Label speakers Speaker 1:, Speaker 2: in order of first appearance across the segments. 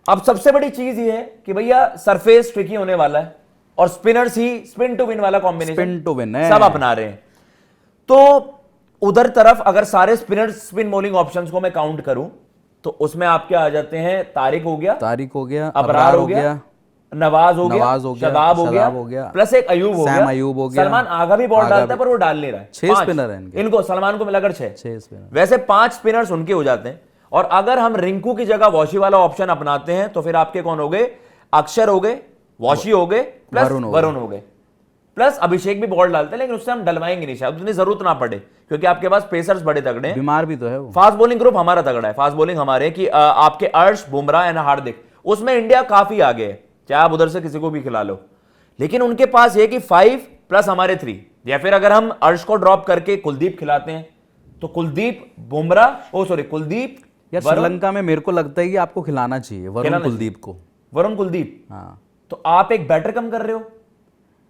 Speaker 1: अब सबसे बड़ी चीज ये है कि भैया सरफेस ट्रिकी होने वाला है और स्पिनर्स ही स्पिन टू विन वाला कॉम्बिनेशन
Speaker 2: स्पिन टू विन है
Speaker 1: सब अपना रहे हैं। तो उधर तरफ अगर सारे स्पिनर्स स्पिन बॉलिंग ऑप्शंस को मैं काउंट करूं तो उसमें आपके आ जाते हैं तारिक हो गया, अबरार हो गया, नवाज हो गया, शदाब हो गया, प्लस एक अयूब हो गया, सलमान आगा भी बॉल डालता है पर वो डाल नहीं रहा है।
Speaker 2: 6 स्पिनर हैं
Speaker 1: इनको, सलमान को मिलाकर 6
Speaker 2: स्पिनर,
Speaker 1: वैसे 5 स्पिनर्स उनके हो जाते हैं। और अगर हम रिंकू की जगह वॉशी वाला ऑप्शन अपनाते हैं तो फिर आपके कौन हो गए, अक्षर हो गए, वॉशी हो गए, प्लस वरुण हो गए, प्लस अभिषेक भी बॉल डालते हैं लेकिन उससे हम डलवाएंगे नहीं, शायद उतनी जरूरत ना पड़े क्योंकि आपके पास पेसर्स बड़े तगड़े हैं,
Speaker 2: बीमार भी तो है वो।
Speaker 1: फास्ट बॉलिंग ग्रुप हमारा तगड़ा है, फास्ट बॉलिंग हमारे कि आपके अर्श, बुमराह एंड हार्दिक, उसमें इंडिया काफी आगे है, चाहे आप उधर से किसी को भी खिला लो। लेकिन उनके पास ये कि 5 प्लस हमारे 3, या फिर अगर हम अर्श को ड्रॉप करके कुलदीप खिलाते हैं तो कुलदीप, बुमराह, कुलदीप।
Speaker 2: यार श्रीलंका में मेरे को लगता है कि आपको खिलाना चाहिए वरुण कुलदीप को,
Speaker 1: वरुण कुलदीप।
Speaker 2: हाँ,
Speaker 1: तो आप एक बैटर कम कर रहे हो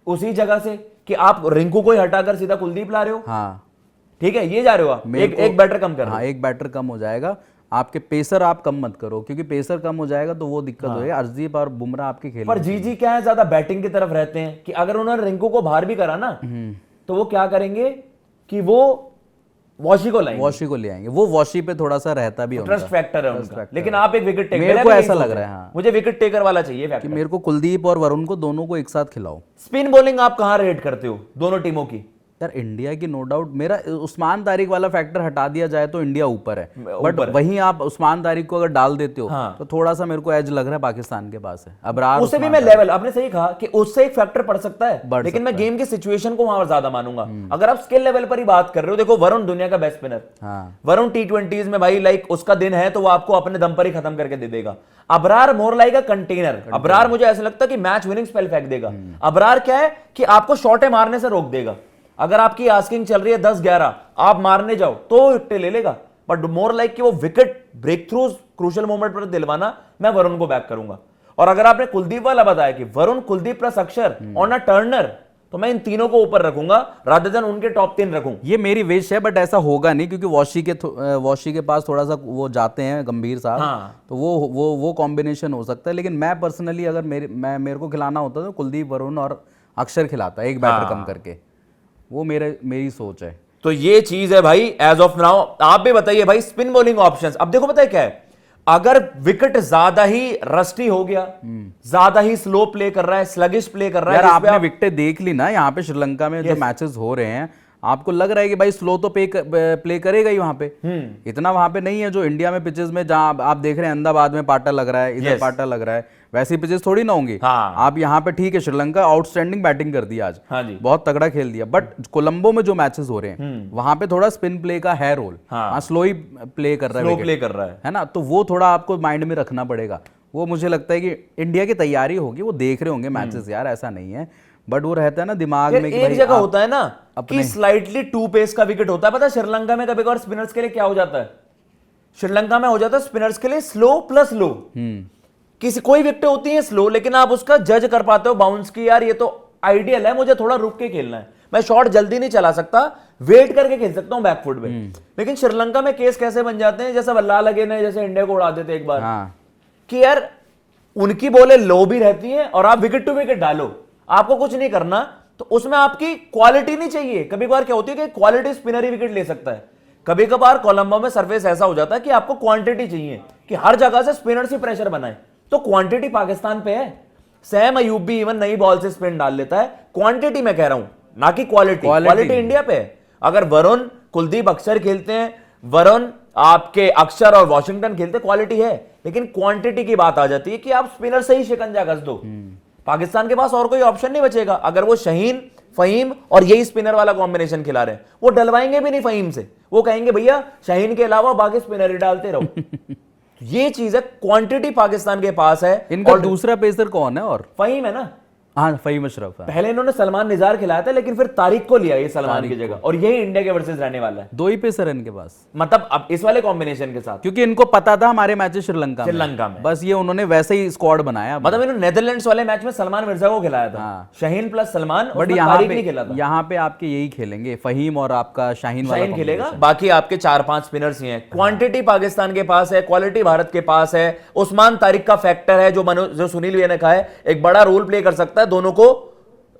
Speaker 1: उसी जगह से कि आप रिंकू को ही हटाकर सीधा कुलदीप ला रहे हो।
Speaker 2: हाँ
Speaker 1: ठीक है, ये जा रहे हो आप, एक बैटर कम कर रहे हो।
Speaker 2: हाँ, एक बैटर कम हो जाएगा, आपके पेसर आप कम मत करो क्योंकि पेसर कम हो जाएगा तो वो दिक्कत होगी। अर्शदीप और बुमराह आपके खेल,
Speaker 1: पर जी क्या है, ज्यादा बैटिंग की तरफ रहते हैं कि अगर उन्होंने रिंकू को बाहर भी करा ना तो वो क्या करेंगे कि वो वॉशी को
Speaker 2: ले आएंगे, वो वॉशी पे थोड़ा सा रहता भी
Speaker 1: ट्रस्ट फैक्टर है उनका। लेकिन आप एक विकेट टेकर,
Speaker 2: मेरे को ऐसा लग रहा है हाँ,
Speaker 1: मुझे विकेट टेकर वाला चाहिए
Speaker 2: कि मेरे को कुलदीप और वरुण को दोनों को एक साथ खिलाओ।
Speaker 1: स्पिन बॉलिंग आप कहां रेट करते हो दोनों टीमों की?
Speaker 2: यार इंडिया की नो डाउट, मेरा उस्मान तारिक वाला फैक्टर हटा दिया जाए तो इंडिया ऊपर है, बट वहीं आप उस्मान तारिक को अगर डाल देते हो तो थोड़ा सा मेरे को एज लग रहा है पाकिस्तान के पास है। अबरार
Speaker 1: उससे भी मैं लेवल, आपने सही कहा कि उससे एक फैक्टर पड़ सकता है, लेकिन मैं गेम की सिचुएशन को वहां ज्यादा मानूंगा। अगर आप स्किल लेवल पर ही बात कर रहे हो, देखो वरुण दुनिया का बेस्ट स्पिनर, वरुण T20s में भाई लाइक उसका दिन है तो वो आपको अपने दम पर ही खत्म करके दे देगा। Abrar more like a container, Abrar मुझे ऐसा लगता है कि मैच विनिंग स्पेल फेंक देगा। अबरार क्या है कि आपको शॉटे मारने से रोक देगा, अगर आपकी आस्किंग चल रही है 10-11 आप मारने जाओ तो इट्टे ले लेगा, बट मोर लाइक कि वो wicket breakthroughs crucial moment पर दिलवाना, मैं वरुण को बैक करूंगा। और अगर आपने कुलदीप वाला बताया कि वरुण, कुलदीप प्लस अक्षर ऑन अ टर्नर, तो मैं इन तीनों को ऊपर रखूंगा रादर देन उनके टॉप 3 रखूं।
Speaker 2: ये मेरी विश है, बट ऐसा होगा नहीं क्योंकि वॉशी के पास थोड़ा सा वो जाते हैं गंभीर साहब।
Speaker 1: हाँ।
Speaker 2: तो वो कॉम्बिनेशन हो सकता है, लेकिन मैं पर्सनली अगर मेरे को खिलाना होता तो कुलदीप, वरुण और अक्षर खिलाता, एक बैटर कम करके, वो मेरी सोच है।
Speaker 1: तो ये चीज है भाई एज ऑफ नाउ। आप भी बताइए भाई स्पिन बॉलिंग ऑप्शंस। अब देखो पता है क्या है, अगर विकेट ज्यादा ही रस्टी हो गया, ज्यादा ही स्लो प्ले कर रहा है, स्लगिश प्ले कर रहा है,
Speaker 2: यार आपने विकेटें देख ली ना यहाँ पे श्रीलंका में जो मैचेस हो रहे हैं, आपको लग रहा है कि भाई स्लो तो प्ले करेगा ही वहां पे, इतना वहां पे नहीं है जो इंडिया में पिचेस में, जहां आप देख रहे हैं अहमदाबाद में पाटा लग रहा है, इधर पाटा लग रहा है, वैसी पिचेस थोड़ी ना होंगी।
Speaker 1: हाँ।
Speaker 2: आप यहाँ पे ठीक है, श्रीलंका आउटस्टैंडिंग बैटिंग कर दी आज,
Speaker 1: हाँ जी,
Speaker 2: बहुत तगड़ा खेल दिया, बट कोलंबो में जो मैचेस हो रहे हैं वहां पे थोड़ा स्पिन प्ले का है रोल, हाँ, स्लो ही प्ले कर रहा है ना, तो वो थोड़ा आपको माइंड में रखना पड़ेगा। वो मुझे लगता है कि इंडिया की तैयारी होगी, वो देख रहे होंगे मैचेस यार, ऐसा नहीं है, बट वो रहता है ना दिमाग में कि
Speaker 1: एक जगह होता है ना कि स्लाइटली टू पेस का विकेट होता है। पता है श्रीलंका में कभी कभार स्पिनर्स के लिए क्या हो जाता है, श्रीलंका में हो जाता है स्पिनर्स के लिए स्लो प्लस लो। किसी कोई विकेट होती है स्लो, लेकिन आप उसका जज कर पाते हो बाउंस की, यार ये तो आइडियल है, मुझे थोड़ा रुक के खेलना है, मैं शॉट जल्दी नहीं चला सकता, वेट करके खेल सकता हूं बैकफुट में। लेकिन श्रीलंका में केस कैसे बन जाते हैं, जैसा वल्ला लगे ने जैसे इंडिया को उड़ा देते एक बार, कि यार उनकी बॉलें लो भी रहती हैं और आप विकेट टू विकेट डालो, आपको कुछ नहीं करना, तो उसमें आपकी क्वालिटी नहीं चाहिए। कभी कभार क्या होती है कि क्वालिटी स्पिनर ही विकेट ले सकता है, कभी कभार कोलंबो में सरफेस ऐसा हो जाता है कि आपको क्वांटिटी चाहिए कि हर जगह से स्पिनर्स ही प्रेशर बनाए, तो क्वांटिटी पाकिस्तान पे है। सैम अयूब भी इवन नई बॉल से स्पिन डाल लेता है, क्वांटिटी मैं कह रहा हूं ना कि क्वालिटी इंडिया पे है। अगर वरुण, कुलदीप, अक्षर खेलते हैं, वरुण आपके अक्षर और वॉशिंगटन खेलते, क्वालिटी है, लेकिन क्वांटिटी की बात आ जाती है कि आप स्पिनर से ही शिकंजा कस दो, पाकिस्तान के पास और कोई ऑप्शन नहीं बचेगा। अगर वो शाहीन, फहीम और यही स्पिनर वाला कॉम्बिनेशन खिला रहे हैं, वो डलवाएंगे भी नहीं फहीम से, वो कहेंगे भैया शाहीन के अलावा बाकी स्पिनर ही डालते रहो। ये चीज है, क्वांटिटी पाकिस्तान के पास है।
Speaker 2: इनका दूसरा पेसर कौन है? और
Speaker 1: फहीम है ना,
Speaker 2: हाँ फहीम अशरफ है।
Speaker 1: पहले इन्होंने सलमान निजार खिलाया था, लेकिन फिर तारिक को लिया ये सलमान की जगह, और यही इंडिया के वर्सेस रहने वाला है।
Speaker 2: 2 ही पेसर है इनके पास,
Speaker 1: मतलब अब इस वाले कॉम्बिनेशन के साथ,
Speaker 2: क्योंकि इनको पता था हमारे मैचेस श्रीलंका में, बस ये उन्होंने वैसे ही स्क्वाड बनाया।
Speaker 1: मतलब इन्होंने नेदरलैंड्स वाले मैच में सलमान मिर्जा को खिलाया था, शाहीन प्लस सलमान,
Speaker 2: बट यहाँ पे आपके यही खेलेंगे, फहीम और आपका शाहीन
Speaker 1: खेलेगा। बाकी आपके 4-5 स्पिनर्स ही हैं। क्वांटिटी पाकिस्तान के पास है, क्वालिटी भारत के पास है। उस्मान तारिक का फैक्टर है जो सुनील भैया ने कहा है, एक बड़ा रोल प्ले कर सकता है दोनों को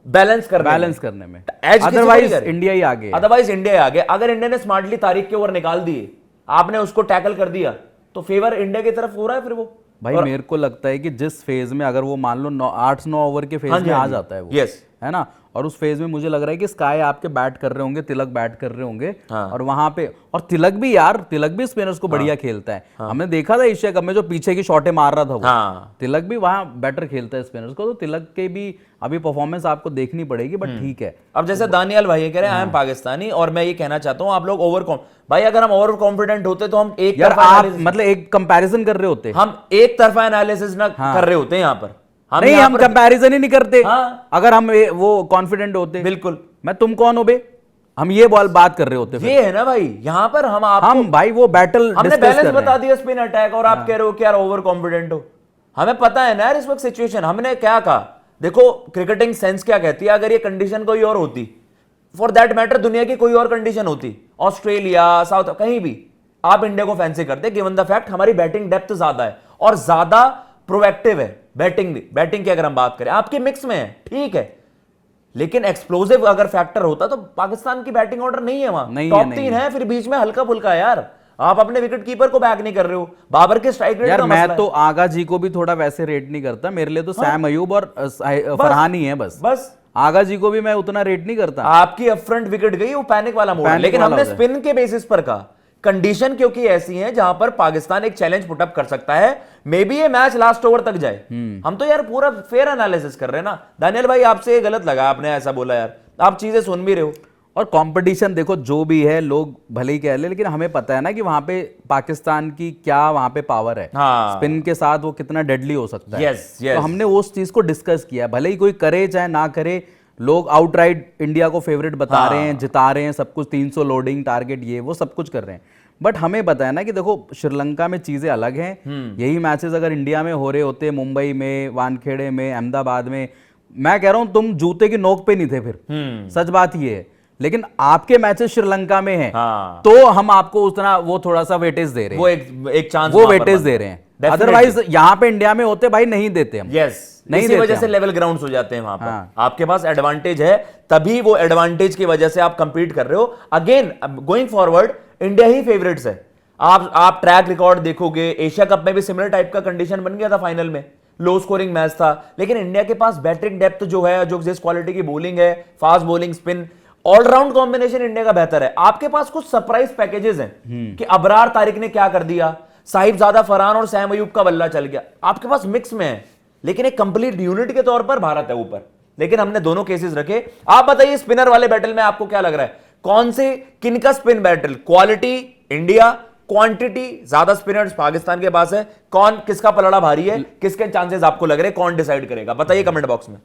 Speaker 1: बैलेंस करने में।
Speaker 2: अदरवाइज इंडिया ही आगे,
Speaker 1: अगर इंडिया ने स्मार्टली तारिक के ओवर निकाल दिए, आपने उसको टैकल कर दिया, तो फेवर इंडिया की तरफ हो रहा है फिर वो।
Speaker 2: भाई मेरे को लगता है कि जिस फेज में अगर वो मान लो 8-9 ओवर के फेज में आ जाता है वो, है ना, और उस फेज में मुझे लग रहा है कि स्काई आपके बैट कर रहे होंगे, तिलक बैट कर रहे होंगे, और वहां पे और तिलक भी स्पिनर्स को बढ़िया खेलता है। हमने देखा था एशिया कप में जो पीछे की शॉटें मार रहा था वो, तिलक भी वहां बेटर खेलता है स्पिनर्स को, तो तिलक के भी अभी परफॉर्मेंस आपको देखनी पड़ेगी, बट ठीक है।
Speaker 1: अब जैसे दानियाल भाई ये कह रहे हैं आई एम पाकिस्तानी, और मैं ये कहना चाहता हूँ आप लोग भाई अगर हम ओवर कॉन्फिडेंट होते तो हम एक
Speaker 2: मतलब एक कंपैरिजन कर रहे होते,
Speaker 1: हम एक तरफा एनालिसिस ना कर रहे होते यहाँ पर,
Speaker 2: हम कंपैरिजन ही नहीं करते। अगर हम वो कॉन्फिडेंट होते,
Speaker 1: बिल्कुल,
Speaker 2: मैं तुम कौन हो बे, हम ये बात कर रहे होते।
Speaker 1: ये है ना भाई, यहाँ पर
Speaker 2: हम भाई वो बैटल
Speaker 1: हमने बैलेंस बता दिया स्पिन अटैक, और आप कह रहे हो कि यार ओवर कॉन्फिडेंट हो। हमें पता है ना यार इस वक्त सिचुएशन। हमने क्या कहा, देखो क्रिकेटिंग सेंस क्या कहती है, अगर ये कंडीशन कोई और होती, फॉर दैट मैटर दुनिया की कोई और कंडीशन होती, ऑस्ट्रेलिया, साउथ, कहीं भी, आप इंडिया को फैंसी करते, गिवन द फैक्ट हमारी बैटिंग डेप्थ ज्यादा है और ज्यादा प्रोएक्टिव है। बैटिंग की अगर हम बात करें, आपके मिक्स में है, ठीक है, लेकिन एक्सप्लोसिव अगर फैक्टर होता तो पाकिस्तान की बैटिंग ऑर्डर नहीं है वहां, टॉप 3 है, फिर बीच में हल्का फुल्का है यार। आप अपने विकेट कीपर को बैक नहीं कर रहे हो, बाबर के स्ट्राइक रेट
Speaker 2: यार मैं तो आगा जी को भी थोड़ा वैसे रेट नहीं करता, मेरे लिए तो सैम अयूब और फरहान ही है बस आगा जी को भी मैं उतना रेट नहीं करता।
Speaker 1: आपकी अपफ्रंट विकेट गई, वो पैनिक वाला मोड, लेकिन हमने स्पिन के बेसिस पर कहा, कंडीशन क्योंकि ऐसी है जहां पर पाकिस्तान एक चैलेंज पुटअप कर सकता है, मे बी ये मैच लास्ट ओवर तक जाए। हम तो यार पूरा फेयर एनालिसिस कर रहे हैं ना। दानियल भाई आपसे ये गलत लगा, आपने ऐसा बोला यार, आप चीजें सुन भी रहे हो।
Speaker 2: और कंपटीशन देखो जो भी है, लोग भले ही कह ले, लेकिन हमें पता है ना कि वहां पे पाकिस्तान की क्या वहां पे पावर है, स्पिन के साथ वो कितना डेडली हो सकता है। तो हमने उस चीज को डिस्कस किया, भले ही कोई करे चाहे ना करे, लोग आउटराइट इंडिया को फेवरेट बता रहे हैं, जिता रहे हैं सब कुछ, 300 लोडिंग टारगेट, ये वो सब कुछ कर रहे हैं, बट हमें पता है ना कि देखो श्रीलंका में चीजें अलग हैं। यही मैचेस अगर इंडिया में हो रहे होते, मुंबई में, वानखेड़े में, अहमदाबाद में, मैं कह रहा हूं तुम जूते की नोक पे नहीं थे फिर, सच बात ये है। लेकिन आपके मैचेस श्रीलंका में हैं, तो हम आपको उतना वो थोड़ा सा वेटेज दे रहे हैं,
Speaker 1: वो एक चांस
Speaker 2: वो वेटेज दे रहे हैं। अदरवाइज यहाँ पे इंडिया में होते भाई नहीं देते हम,
Speaker 1: नहीं इसी वजह से लेवल ग्राउंड्स हो जाते हैं वहां पर। आपके पास एडवांटेज है, तभी वो एडवांटेज की वजह से आप कंपीट कर रहे हो। अगेन गोइंग फॉरवर्ड इंडिया ही फेवरेट्स है। आप ट्रैक रिकॉर्ड देखोगे, एशिया कप में भी सिमिलर टाइप का कंडीशन बन गया था, फाइनल में लो स्कोरिंग मैच था, लेकिन इंडिया के पास बैटिंग डेप्थ जो है, जो जिस क्वालिटी की बॉलिंग है, fast bowling, spin, all round combination India का बेहतर है। आपके पास कुछ सरप्राइज पैकेजेस हैं कि अबरार तारिक ने क्या कर दिया, साहिबजादा फरहान और सैम अयूब का बल्ला चल गया, आपके पास मिक्स में है, लेकिन एक कंप्लीट यूनिट के तौर पर भारत है ऊपर। लेकिन हमने दोनों केसेस रखे। आप बताइए स्पिनर वाले बैटल में आपको क्या लग रहा है, कौन से किनका spin battle, quality India, quantity ज्यादा स्पिनर्स पाकिस्तान के पास है, कौन किसका पलड़ा भारी है, किसके चांसेस आपको लग रहे हैं, कौन डिसाइड करेगा, बताइए कमेंट बॉक्स में।